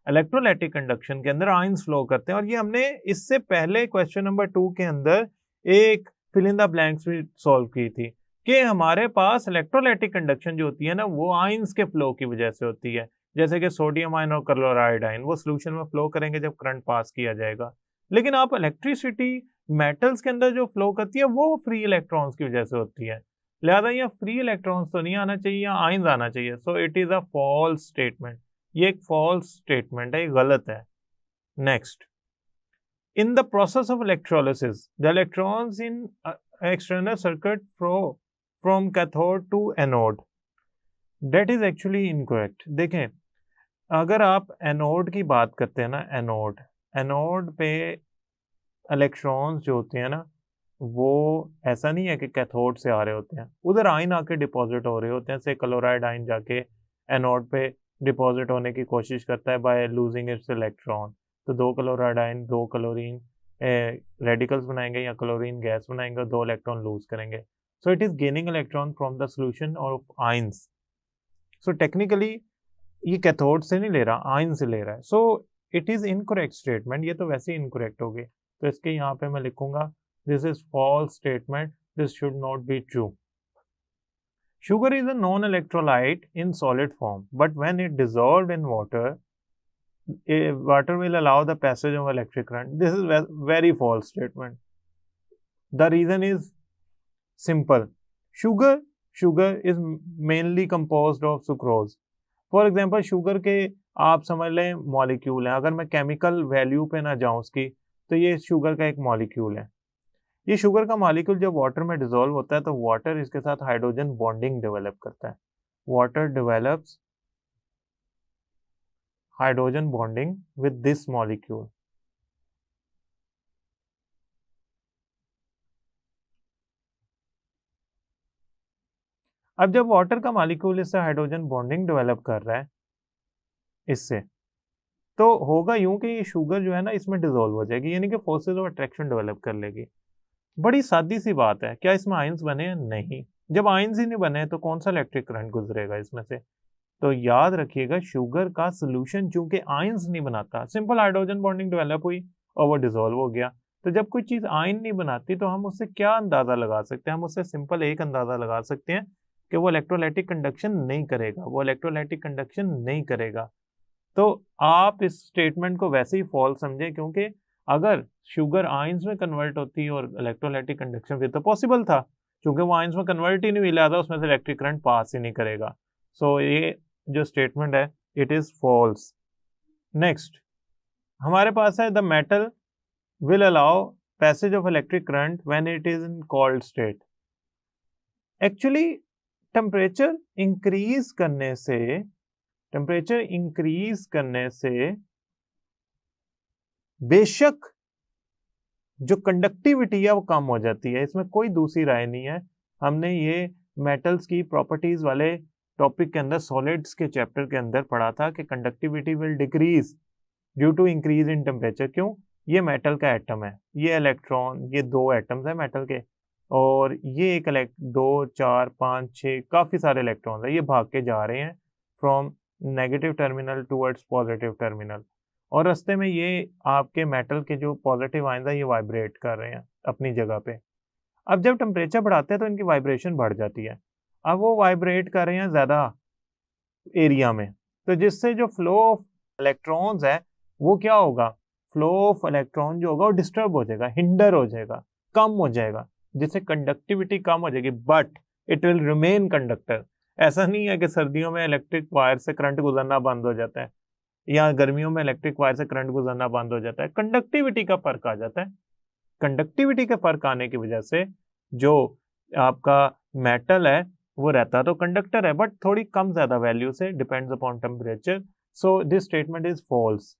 इलेक्ट्रोलाइटिक कंडक्शन के अंदर आयंस फ्लो करते हैं, और ये हमने इससे पहले क्वेश्चन नंबर 2 के अंदर एक फिल इन द ब्लैंक्स भी सॉल्व की थी कि हमारे पास इलेक्ट्रोलाइटिक कंडक्शन जो होती है ना वो आयंस के फ्लो की वजह से होती है. जैसे कि सोडियम आयन और क्लोराइड आयन वो सोल्यूशन में फ्लो करेंगे जब करंट पास किया जाएगा. लेकिन आप इलेक्ट्रिसिटी मेटल्स के अंदर जो फ्लो करती है वो फ्री इलेक्ट्रॉन्स की वजह से होती है. लिहाजा यहाँ फ्री इलेक्ट्रॉन्स तो नहीं आना चाहिए, यहाँ आयंस आना चाहिए. So it is a false statement. ये एक फॉल्स स्टेटमेंट है, ये गलत है. Next, in the process of electrolysis the electrons in external circuit flow from cathode to anode. That is actually incorrect. देखें, अगर आप एनोड की बात करते हैं ना, एनोड पे इलेक्ट्रॉन्स जो होते हैं ना वो ऐसा नहीं है कि कैथोड से आ रहे होते हैं, उधर आयन आके डिपॉजिट हो रहे होते हैं. से क्लोराइड आयन जाके एनोड पे डिपॉजिट होने की कोशिश करता है बाय लूजिंग इट्स इलेक्ट्रॉन. तो 2 क्लोराइड आयन 2 क्लोरीन रेडिकल्स बनाएंगे या क्लोरीन गैस बनाएंगे और 2 इलेक्ट्रॉन लूज करेंगे. सो it is gaining electron from the solution of ions. So technically ये कैथोड से नहीं ले रहा, आयन से ले रहा है. सो इट इज इनकरेक्ट स्टेटमेंट. ये तो वैसे ही इनकरेक्ट हो गई. तो इसके यहाँ पे मैं लिखूंगा this is false statement, this should not be true. Sugar is a non-electrolyte in solid form, but when it dissolved in water, water will allow the passage of electric current. This is very false statement. The reason is simple. Sugar is mainly composed of sucrose. For example, sugar के आप समझ लें मॉलिक्यूल है. अगर मैं केमिकल वैल्यू पे ना जाऊँ उसकी, तो ये शुगर का एक मॉलिक्यूल है. ये शुगर का मॉलिक्यूल जब वाटर में डिसॉल्व होता है तो वाटर इसके साथ हाइड्रोजन बॉन्डिंग डेवलप करता है. Water develops hydrogen bonding with this molecule. अब जब वाटर का मॉलिक्यूल इससे हाइड्रोजन बॉन्डिंग डेवलप कर रहा है इससे, तो होगा यूं कि ये शुगर जो है ना इसमें डिसॉल्व हो जाएगी, यानी कि फोर्सेस ऑफ अट्रैक्शन डेवलप कर लेगी. बड़ी सादी सी बात है. क्या इसमें आयंस बने हैं? नहीं. जब आयंस ही नहीं बने तो कौन सा इलेक्ट्रिक करंट गुजरेगा इसमें से? तो याद रखिएगा, शुगर का सोल्यूशन चूंकि आयंस नहीं बनाता, सिंपल हाइड्रोजन बॉन्डिंग डेवलप हुई और वो डिसॉल्व हो गया. तो जब कोई चीज आयन नहीं बनाती तो हम उससे क्या अंदाजा लगा सकते हैं? हम उससे सिंपल एक अंदाजा लगा सकते हैं कि वो इलेक्ट्रोलाइटिक कंडक्शन नहीं करेगा, वो इलेक्ट्रोलाइटिक कंडक्शन नहीं करेगा. तो आप इस स्टेटमेंट को वैसे ही फॉल्स समझे, क्योंकि अगर शुगर आयंस में कन्वर्ट होती और इलेक्ट्रोलाइटिक कंडक्शन फिर तो पॉसिबल था. क्योंकि वो आयंस में कन्वर्ट ही नहीं हुई, लिहाजा उसमें से इलेक्ट्रिक करंट पास ही नहीं करेगा. सो ये जो स्टेटमेंट है इट इज फॉल्स. नेक्स्ट हमारे पास है the metal will allow passage of electric current when it is in cold state. Actually temperature increase करने से बेशक जो कंडक्टिविटी है वो कम हो जाती है. इसमें कोई दूसरी राय नहीं है. हमने ये मेटल्स की प्रॉपर्टीज वाले टॉपिक के अंदर सॉलिड्स के चैप्टर के अंदर पढ़ा था कि conductivity will decrease due to increase in temperature. क्यों? ये मेटल का एटम है, ये इलेक्ट्रॉन, ये 2 एटम्स है मेटल के, और ये एक 2 4 5 6 काफी सारे इलेक्ट्रॉन्स है. ये भाग के जा रहे हैं from negative terminal towards positive terminal, और रास्ते में ये आपके मेटल के जो पॉजिटिव आयंस है ये वाइब्रेट कर रहे हैं अपनी जगह पे. अब जब टेम्परेचर बढ़ाते हैं तो इनकी वाइब्रेशन बढ़ जाती है. अब वो वाइब्रेट कर रहे हैं ज्यादा एरिया में, तो जिससे जो फ्लो ऑफ इलेक्ट्रॉन्स है वो क्या होगा? फ्लो ऑफ इलेक्ट्रॉन जो होगा वो डिस्टर्ब हो जाएगा, हिंडर हो जाएगा, कम हो जाएगा, जिससे कंडक्टिविटी कम हो जाएगी. But it will remain conductor. ऐसा नहीं है कि सर्दियों में इलेक्ट्रिक वायर से करंट गुजरना बंद हो जाता है या गर्मियों में इलेक्ट्रिक वायर से करंट गुजरना बंद हो जाता है. कंडक्टिविटी का फर्क आ जाता है. कंडक्टिविटी के फर्क आने की वजह से जो आपका मेटल है वो रहता तो कंडक्टर है बट थोड़ी कम ज़्यादा वैल्यू से, depends upon temperature, so this statement is false.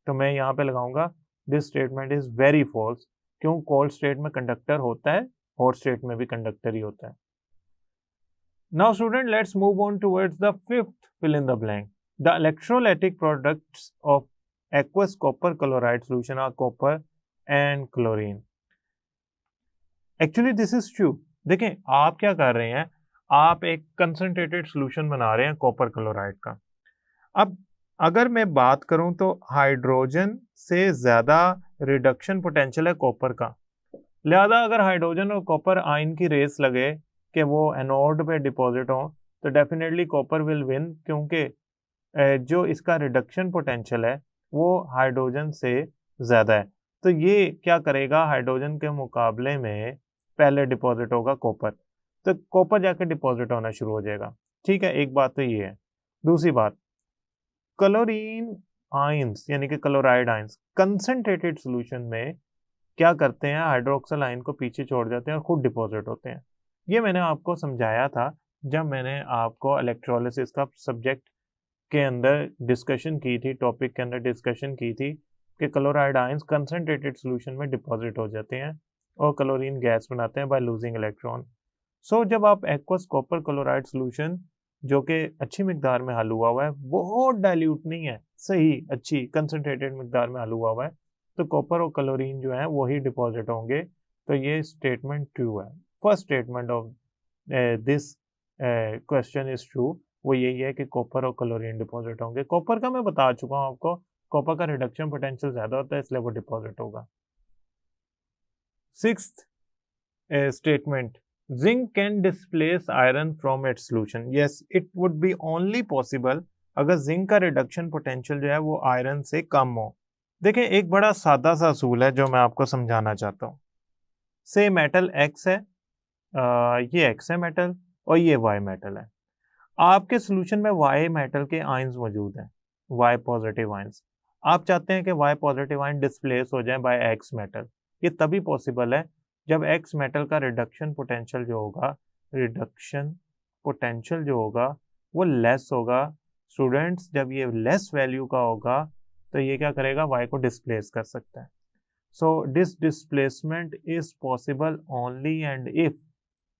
तो मैं यहाँ पे लगाऊंगा this statement is very false. क्यों? कोल्ड स्टेट में कंडक्टर होता है, हॉट स्टेट में भी कंडक्टर ही होता है। Now student, let's move on towards the fifth fill in the blank. The electrolytic products of aqueous copper chloride solution are copper and chlorine. Actually this is true। देखें आप क्या कर रहे हैं, आप एक कंसंट्रेटेड सॉल्यूशन बना रहे हैं कॉपर क्लोराइड का। अब अगर मैं बात करूं तो हाइड्रोजन से ज़्यादा रिडक्शन पोटेंशियल है कॉपर का, लिहाजा अगर हाइड्रोजन और कॉपर आयन की रेस लगे कि वो एनोड पे डिपॉजिट हो तो डेफिनेटली कॉपर विल विन, क्योंकि जो इसका रिडक्शन पोटेंशियल है वो हाइड्रोजन से ज़्यादा है। तो ये क्या करेगा, हाइड्रोजन के मुकाबले में पहले डिपॉजिट होगा कॉपर, तो कॉपर जाके डिपॉजिट होना शुरू हो जाएगा। ठीक है, एक बात तो ये है। दूसरी बात, क्लोरीन आयंस यानी कि क्लोराइड आयंस कंसंट्रेटेड सॉल्यूशन में क्या करते हैं, हाइड्रोक्सिल आयन को पीछे छोड़ जाते हैं और खुद डिपॉजिट होते हैं। ये मैंने आपको समझाया था जब मैंने आपको इलेक्ट्रोलिसिस का सब्जेक्ट के अंदर डिस्कशन की थी, टॉपिक के अंदर डिस्कशन की थी कि क्लोराइड आयंस कंसंट्रेटेड सॉल्यूशन में डिपॉजिट हो जाते हैं और क्लोरीन गैस बनाते हैं बाय लूजिंग इलेक्ट्रॉन। सो जब आप एक्वस कॉपर क्लोराइड सॉल्यूशन जो कि अच्छी मिकदार में हल हुआ है, बहुत डाइल्यूट नहीं है, सही अच्छी कंसंट्रेटेड मिकदार में हल हुआ है, तो कॉपर और क्लोरीन जो है वही डिपॉजिट होंगे। तो ये स्टेटमेंट ट्रू है। First statement of this question is true, वो यही है कि कॉपर और क्लोरीन डिपॉजिट होंगे। कॉपर का मैं बता चुका हूँ आपको, कॉपर का रिडक्शन पोटेंशियल ज्यादा होता है इसलिए वो डिपॉजिट होगा। Sixth statement, zinc can displace iron from its solution. Yes, it would be only possible अगर जिंक का रिडक्शन पोटेंशियल जो है वो आयरन से कम हो। देखिए एक बड़ा सादा सा असूल है जो मैं आपको समझाना चाहता हूँ। से मेटल एक्स है, ये एक्स है मेटल और ये वाई मेटल है। आपके सॉल्यूशन में वाई मेटल के आयंस मौजूद हैं, वाई पॉजिटिव आयंस। आप चाहते हैं कि वाई पॉजिटिव आयन डिस्प्लेस हो जाए बाय एक्स मेटल। ये तभी पॉसिबल है जब एक्स मेटल का रिडक्शन पोटेंशियल जो होगा वो लेस होगा। स्टूडेंट्स, जब ये लेस वैल्यू का होगा तो ये क्या करेगा, वाई को डिस्प्लेस कर सकता है। So this displacement is possible only and if,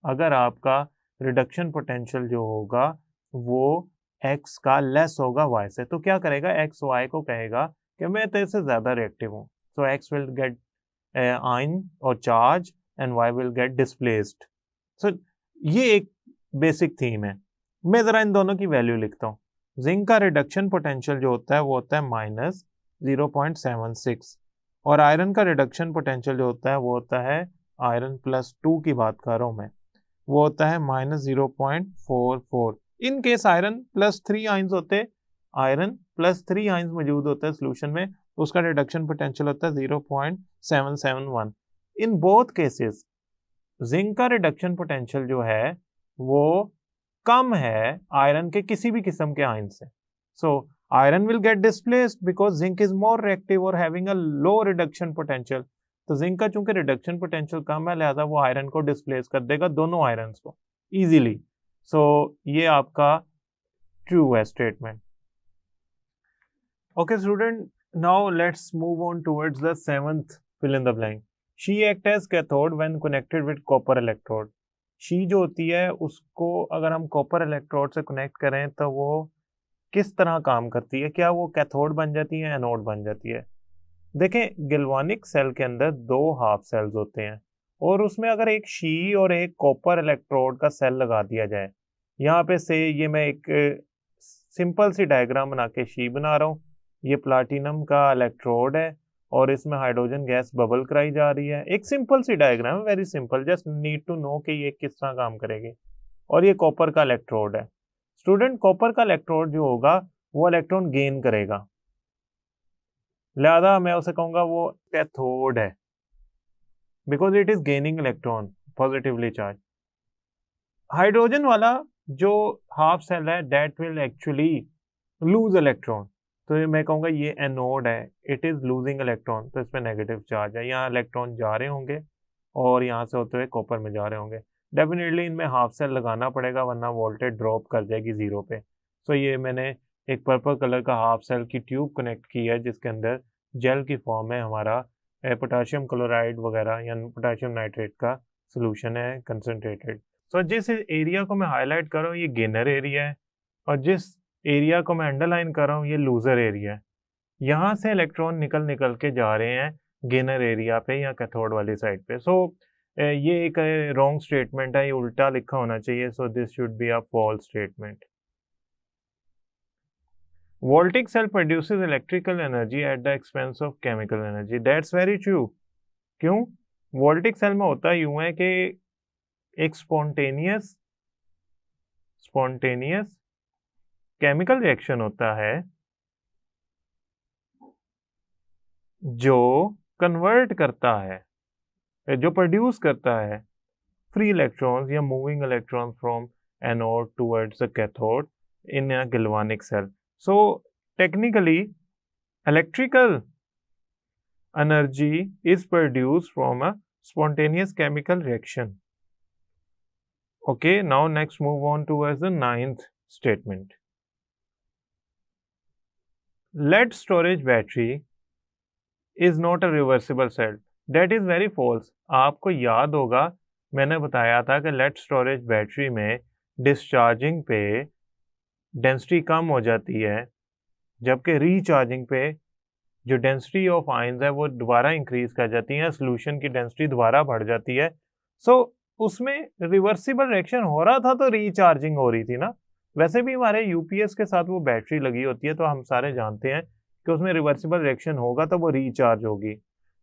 अगर आपका रिडक्शन पोटेंशियल जो होगा वो x का लेस होगा y से। तो क्या करेगा, x y को कहेगा कि मैं तेरे से ज्यादा रिएक्टिव हूँ, so x will get ion और charge and y will get displaced. So ये एक बेसिक थीम है। मैं जरा इन दोनों की वैल्यू लिखता हूँ। जिंक का रिडक्शन पोटेंशियल जो होता है वो होता है -0.76 और आयरन का रिडक्शन पोटेंशियल जो होता है वो होता है, आयरन +2 की बात कर रहा हूँ मैं, वो होता है -0.44। इन केस आयरन +3 आयंस होते, आयरन +3 आयंस मौजूद होता है सोल्यूशन में, उसका रिडक्शन पोटेंशियल होता है 0.771। इन बोथ केसेस जिंक का रिडक्शन पोटेंशियल जो है वो कम है आयरन के किसी भी किस्म के आयन से। So iron will get displaced because zinc is more reactive और having a low reduction potential. तो जिंक का चूंकि रिडक्शन पोटेंशियल कम है लिहाजा वो आयरन को डिस्प्लेस कर देगा, दोनों आयरन को इजीली। सो ये आपका ट्रू है statement. Okay student, now let's move on towards the seventh fill in the blank. She act as cathode when connected with copper electrode. She जो होती है उसको अगर हम कॉपर इलेक्ट्रोड से कनेक्ट करें तो वो किस तरह काम करती है, क्या वो कैथोड बन जाती है, एनोड बन जाती है? देखें गैल्वानिक सेल के अंदर 2 हाफ सेल्स होते हैं और उसमें अगर एक शी और एक कॉपर इलेक्ट्रोड का सेल लगा दिया जाए, यहाँ पे से ये मैं एक सिंपल सी डायग्राम बना के शी बना रहा हूँ, ये प्लाटिनम का इलेक्ट्रोड है और इसमें हाइड्रोजन गैस बबल कराई जा रही है। एक सिंपल सी डायग्राम है, very simple, just need to know कि ये किस तरह काम करेगी। और ये कॉपर का इलेक्ट्रोड है। स्टूडेंट, कॉपर का इलेक्ट्रोड जो होगा वो इलेक्ट्रॉन गेन करेगा, लिहाजा मैं उसे कहूंगा वो कैथोड है, because it is gaining electron positively charge. Hydrogen वाला जो हाफ सेल है that will actually loose electron, तो ये मैं कहूंगा ये एनोड है, इट इज लूजिंग इलेक्ट्रॉन, तो इसमें नेगेटिव चार्ज है, यहाँ इलेक्ट्रॉन जा रहे होंगे और यहाँ से होते हुए कॉपर में जा रहे होंगे। डेफिनेटली इनमें हाफ सेल लगाना पड़ेगा वरना वोल्टेज ड्रॉप कर जाएगी ज़ीरो पे। सो ये मैंने एक पर्पल कलर का हाफ सेल की ट्यूब कनेक्ट की है जिसके अंदर जेल की फॉर्म में हमारा पोटाशियम क्लोराइड वगैरह या पोटाशियम नाइट्रेट का सोल्यूशन है कंसनट्रेटेड। सो जिस एरिया को मैं हाईलाइट कर रहा हूँ ये गेनर एरिया है और जिस एरिया को मैं अंडरलाइन कर रहा हूँ ये लूजर एरिया है। यहाँ से इलेक्ट्रॉन निकल के जा रहे हैं गेनर एरिया पे या कैथोड वाली साइड पे। सो ये एक रॉन्ग स्टेटमेंट है, ये उल्टा लिखा होना चाहिए। So this should be a false statement. Voltaic cell produces electrical energy at the expense of chemical energy. That's very true. क्यों? वोल्टिक सेल में होता यूं है कि एक स्पॉन्टेनियस केमिकल रिएक्शन होता है जो कन्वर्ट करता है, जो प्रोड्यूस करता है फ्री इलेक्ट्रॉन्स या moving electrons from anode towards the cathode in a galvanic cell. So technically electrical energy is produced from a spontaneous chemical reaction. Okay, now next move on towards the ninth statement. Lead storage battery is not a reversible cell. That is very false. आपको याद होगा मैंने बताया था कि लेड स्टोरेज बैटरी में डिस्चार्जिंग पे डेंसिटी कम हो जाती है जबकि रीचार्जिंग पे जो डेंसिटी ऑफ आयंस है वो दोबारा इंक्रीज कर जाती है, सोल्यूशन की डेंसिटी दोबारा बढ़ जाती है। सो उसमें रिवर्सिबल रिएक्शन हो रहा था तो रीचार्जिंग हो रही थी ना। वैसे भी हमारे यूपीएस के साथ वो बैटरी लगी होती है तो हम सारे जानते हैं कि उसमें रिवर्सिबल रिएक्शन होगा तो वो रीचार्ज होगी।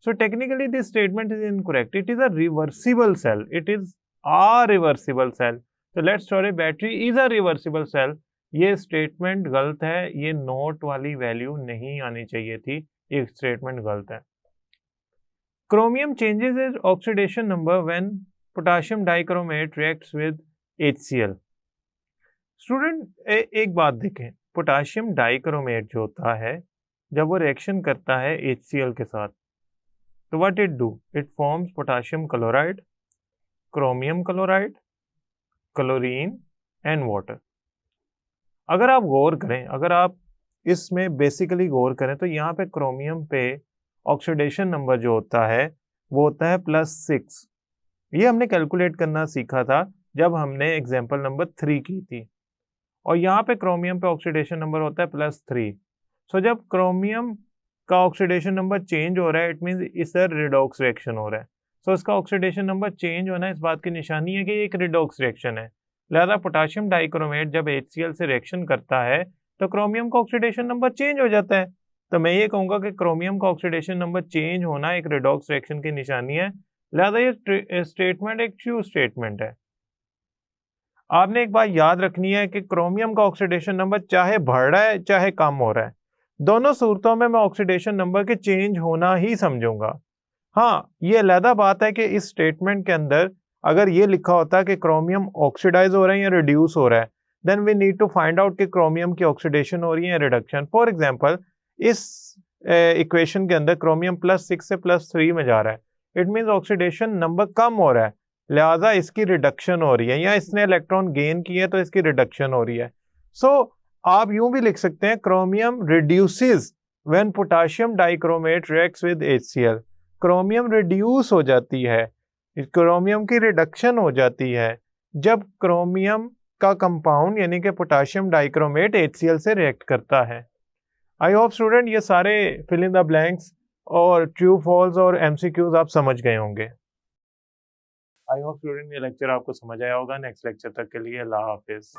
So technically this statement is incorrect. It is a reversible cell, it is a reversible cell. तो lead storage battery is a reversible cell. ये स्टेटमेंट गलत है, ये नोट वाली वैल्यू नहीं आनी चाहिए थी, ये स्टेटमेंट गलत है। Chromium changes is oxidation number when potassium dichromate reacts with HCl। Student एक बात देखें, पोटेशियम डाइक्रोमेट जो होता है जब वो रिएक्शन करता है HCl के साथ तो what it do, it forms potassium chloride, chromium chloride, chlorine and water. अगर आप गौर करें, अगर आप इसमें बेसिकली गौर करें तो यहाँ पे क्रोमियम पे ऑक्सीडेशन नंबर जो होता है वो होता है +6। ये हमने कैलकुलेट करना सीखा था जब हमने एग्जाम्पल नंबर 3 की थी। और यहाँ पे क्रोमियम पे ऑक्सीडेशन नंबर होता है +3। सो जब क्रोमियम का ऑक्सीडेशन नंबर चेंज हो रहा है इट मीन्स इसका रिडॉक्स रिएक्शन हो रहा है। सो इसका ऑक्सीडेशन नंबर चेंज होना इस बात की निशानी है कि ये एक रिडॉक्स रिएक्शन है। लिहाजा पोटेशियम डाइक्रोमेट जब HCl से रिएक्शन करता है तो क्रोमियम का ऑक्सीडेशन नंबर चेंज हो जाता है। तो मैं ये कहूँगा कि क्रोमियम का ऑक्सीडेशन नंबर चेंज होना एक रिडॉक्स रिएक्शन की निशानी है। लिहाजा ये स्टेटमेंट एक ट्रू स्टेटमेंट है। आपने एक बात याद रखनी है कि क्रोमियम का ऑक्सीडेशन नंबर चाहे बढ़ रहा है चाहे कम हो रहा है, दोनों सूरतों में मैं ऑक्सीडेशन नंबर के चेंज होना ही समझूंगा। हाँ, ये अलग बात है कि इस स्टेटमेंट के अंदर अगर ये लिखा होता है कि क्रोमियम ऑक्सीडाइज हो रहा है या रिड्यूस हो रहा है then we need to find out कि क्रोमियम की ऑक्सीडेशन हो रही है या रिडक्शन। फॉर एग्जांपल इस इक्वेशन के अंदर क्रोमियम +6 से +3 में जा रहा है, इट मींस ऑक्सीडेशन नंबर कम हो रहा है, लिहाजा इसकी रिडक्शन हो रही है, या इसने इलेक्ट्रॉन गेन किए तो इसकी रिडक्शन हो रही है। सो आप यूं भी लिख सकते हैं chromium reduces when potassium dichromate reacts with HCl। Chromium reduce हो जाती है, क्रोमियम की रिडक्शन हो जाती है जब क्रोमियम का कंपाउंड यानी कि पोटेशियम डाइक्रोमेट HCl से रिएक्ट करता है। आई होप स्टूडेंट ये सारे फिल इन द ब्लैंक्स और ट्रू फॉल्स और MCQs आप समझ गए होंगे। आई होप स्टूडेंट ये लेक्चर आपको समझ आया होगा। नेक्स्ट लेक्चर तक के लिए अल्लाह हाफिज।